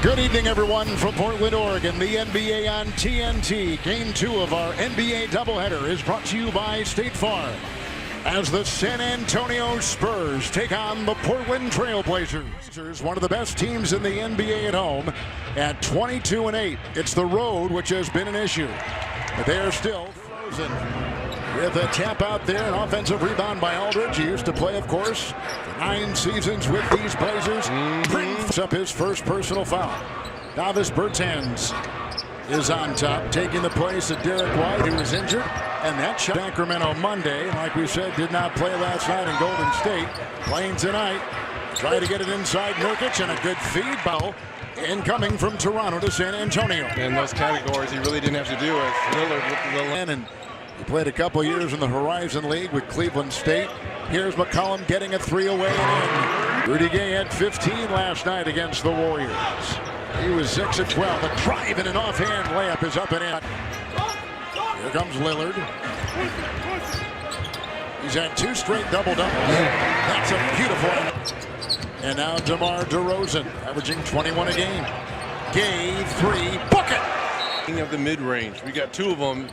Good evening, everyone, from Portland, Oregon. The NBA on TNT. Game 2 of our NBA doubleheader is brought to you by State Farm as the San Antonio Spurs take on the Portland Trail Blazers, one of the best teams in the NBA at home, at 22-8. It's the road which has been an issue, but they are still frozen. With a tap out there, an offensive rebound by Aldridge. He used to play, of course, for 9 seasons with these Blazers. Brings up his first personal foul. Davis Bertans is on top, taking the place of Derek White, who was injured. And that shot Sacramento Monday, like we said, did not play last night in Golden State. Playing tonight. Try to get it inside Nurkic, and a good feed ball incoming from Toronto to San Antonio. In those categories, he really didn't have to do as Lillard with the little. And he played a couple years in the Horizon League with Cleveland State. Here's McCollum getting a 3 away and in. Rudy Gay had 15 last night against the Warriors. He was 6 of 12. The drive and an offhand layup is up and in. Here comes Lillard. He's had 2 straight double-doubles. That's a beautiful one. And now DeMar DeRozan, averaging 21 a game. Gay, 3, bucket! Of the mid-range, we got 2 of them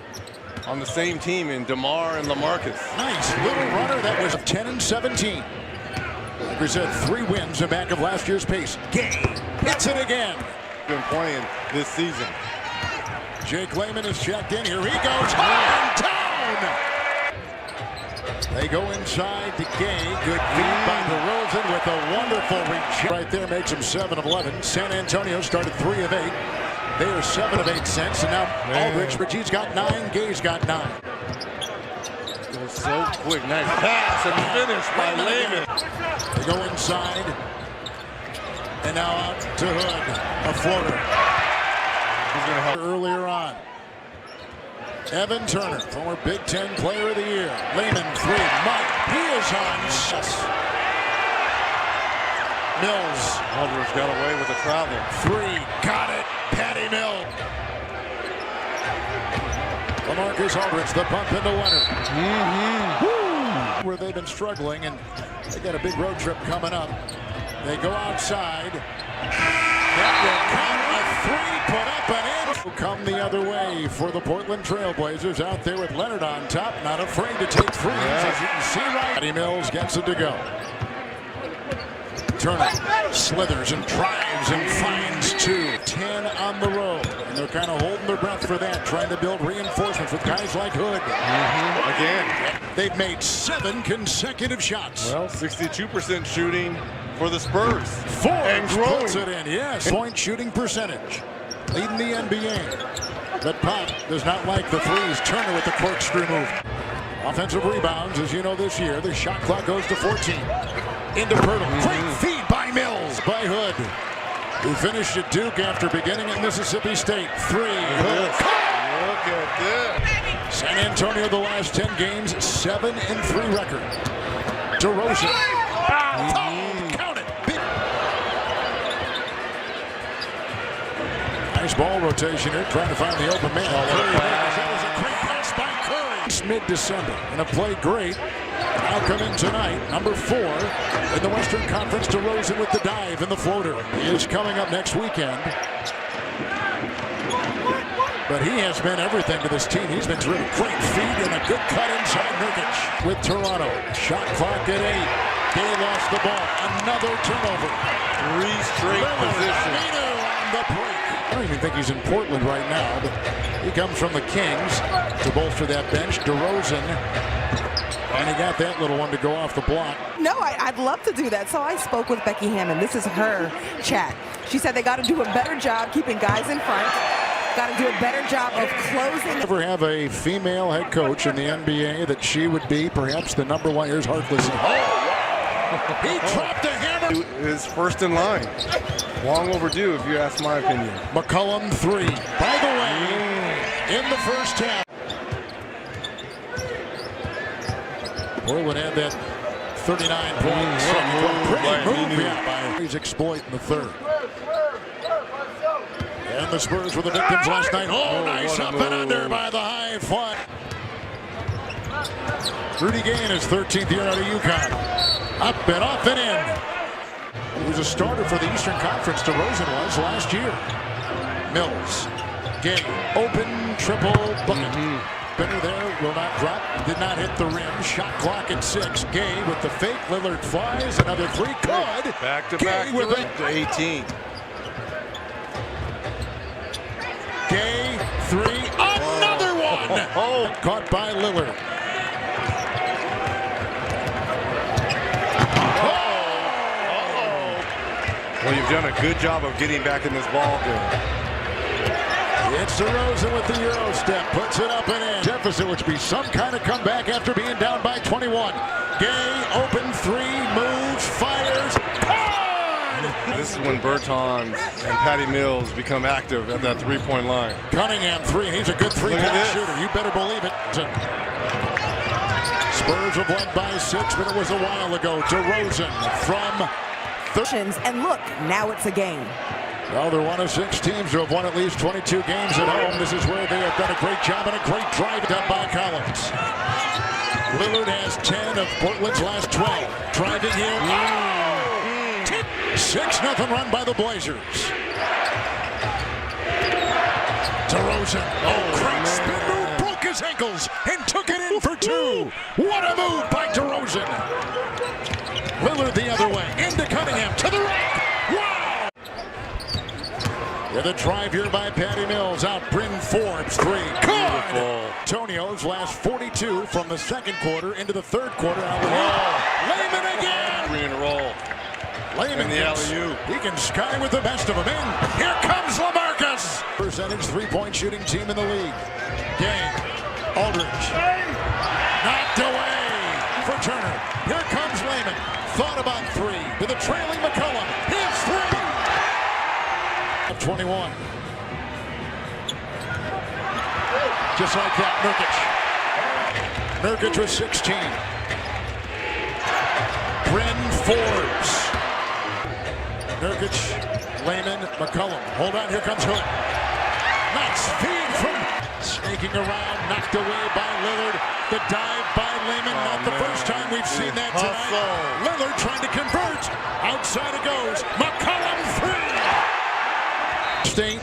on the same team in DeMar and LaMarcus. Nice little runner that was 10 and 17. Like we said, 3 wins in back of last year's pace. Gay hits it again. Been playing this season. Jake Layman is checked in. Here he goes. On down. They go inside to Gay. Good feed by DeRozan with a wonderful reach. Right there makes him 7 of 11. San Antonio started 3 of 8. They are 7 of 8 cents, and now Aldridge, he's got 9, Gay's got 9. It was so quick. Nice pass and finish by Layman. They go inside, and now out to Hood, a floater. He's going to help. Earlier on, Evan Turner, former Big Ten Player of the Year. Layman 3, Mike, he is on. Mills. Aldridge got away with the travel. 3, got it. Patty Mills. LaMarcus Aldridge, the bump into Leonard. Where they've been struggling, and they got a big road trip coming up. They go outside. That will count a 3, put up and in. Will come the other way for the Portland Trail Blazers out there with Leonard on top, not afraid to take threes, as you can see right. Patty Mills gets it to go. Turner slithers and drives and finds 2. 10 on the road. And they're kind of holding their breath for that, trying to build reinforcements with guys like Hood. Again. They've made 7 consecutive shots. Well, 62% shooting for the Spurs. 4 and growing. puts it in, yes. Point shooting percentage. Leading the NBA. But Pop does not like the threes. Turner with the corkscrew move. Offensive rebounds, as you know this year, the shot clock goes to 14. Into Pirtle. Great feed by Mills. By Hood, who finished at Duke after beginning at Mississippi State. 3. Hood. Look at this. San Antonio, the last 10 games, 7-3 record. DeRozan. Count it. Nice ball rotation here, trying to find the open man. That was a great pass by Curry. It's mid-December, and have played great. Now come in tonight, number 4 in the Western Conference. DeRozan with the dive and the floater. He is coming up next weekend. But he has been everything to this team. He's been terrific. Great feed and a good cut inside Nurkic with Toronto. Shot clock at 8. Gay lost the ball. Another turnover. 3 straight positions. On the break. I don't even think he's in Portland right now, but he comes from the Kings to bolster that bench. DeRozan. And he got that little one to go off the block. No, I'd love to do that. So I spoke with Becky Hammon. This is her chat. She said they got to do a better job keeping guys in front. Got to do a better job of closing. Never have a female head coach in the NBA that she would be perhaps the number 1. Here's Harkless. He dropped the hammer. Is first in line. Long overdue, if you ask my opinion. McCollum 3. By the way, in the first half. Portland had that 39-point second. Pretty move by his exploit in the third. And the Spurs were the victims last night. Oh, nice up and under by the high fly. Rudy Gay in his 13th year out of UConn. Up and off and in. He was a starter for the Eastern Conference. DeRozan was last year. Mills. Gay. Open triple bucket. Benner there will not drop. Did not hit the rim. Shot clock at 6. Gay with the fake. Lillard flies. Another three. Good. Back to Gay back with it. to 18. Gay. Three. Another one. Oh. Caught by Lillard. Well, you've done a good job of getting back in this ball game. It's DeRozan with the Euro step. Puts it up and in. Deficit, which be some kind of comeback after being down by 21. Gay, open three, moves, fires. Good! This is when Bertans and Patty Mills become active at that three-point line. Cunningham, three. He's a good three-point shooter. You better believe it. Spurs have led by 6, but it was a while ago. DeRozan from... And look, now it's a game. Well, they're one of 6 teams who have won at least 22 games at home. This is where they have done a great job and a great drive done by Collins. Lillard has 10 of Portland's last 12. Driving here. 6-0 run by the Blazers. DeRozan. Great spin move. Broke his ankles and took it in for 2. What a move by DeRozan. Lillard the other way. Into Cunningham. To the right. Wow. With a drive here by Patty Mills. Out Bryn Forbes. 3. Good. Antonio's last 42 from the second quarter into the third quarter. Layman again. 3 in a row. Layman the alley-oop. He can sky with the best of them in. Here comes LaMarcus. Percentage three-point shooting team in the league. Gang. Aldridge. Knocked away for Turner. Here comes Layman. Thought about 3 to the trailing McCollum. His 3. Of 21. Just like that, Nurkic. Nurkic with 16. Bryn Forbes. Nurkic, Layman, McCollum. Hold on, here comes Hood. Nice feed from snaking around, knocked away by Lillard. The dive by Layman, not the first time we've seen that tonight. Lillard trying to convert. Outside it goes. McCollum 3. State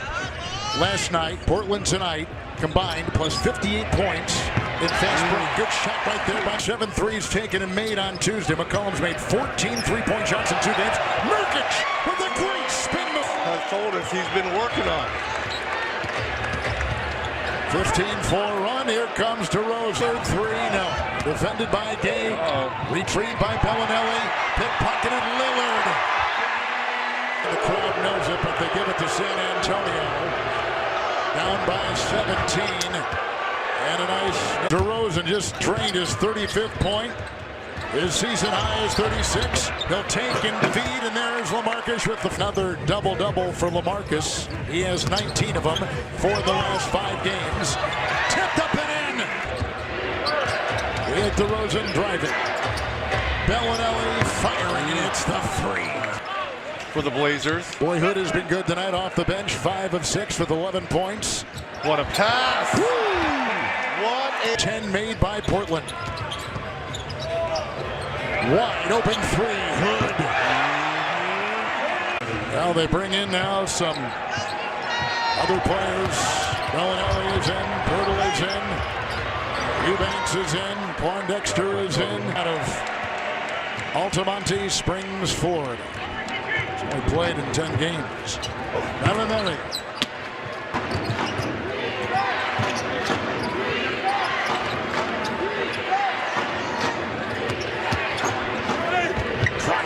last night, Portland tonight, combined plus 58 points in fast break. Good shot right there by 7 threes taken and made on Tuesday. McCollum's made 14 three-point shots in 2 games. Nurkic with a great spin move. Has told us he's been working on. 15-4 run. Here comes DeRozan. 3, no. Defended by Gay. Retrieved by Bellinelli. Pickpocketed Lillard. The crowd knows it, but they give it to San Antonio. Down by 17. And a nice DeRozan just drained his 35th point. His season high is 36. He'll take and feed, and there's LaMarcus with another double-double for LaMarcus. He has 19 of them for the last 5 games. Tipped up and in. With DeRozan driving. Bellinelli firing, and it's the 3. For the Blazers. Boy, Hood has been good tonight off the bench. 5 of 6 with 11 points. What a pass. What a 10 made by Portland. Wide open 3, Hood. Now they bring in now some other players. Bellinelli is in, Pirtle is in, Eubanks is in, Poindexter is in. Out of Altamonte Springs Ford. He's only played in 10 games. Bellinelli.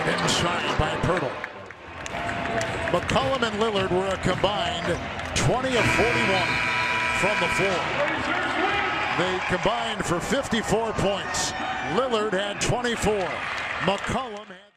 Inside by Pirtle. McCollum and Lillard were a combined 20 of 41 from the floor. They combined for 54 points. Lillard had 24. McCollum had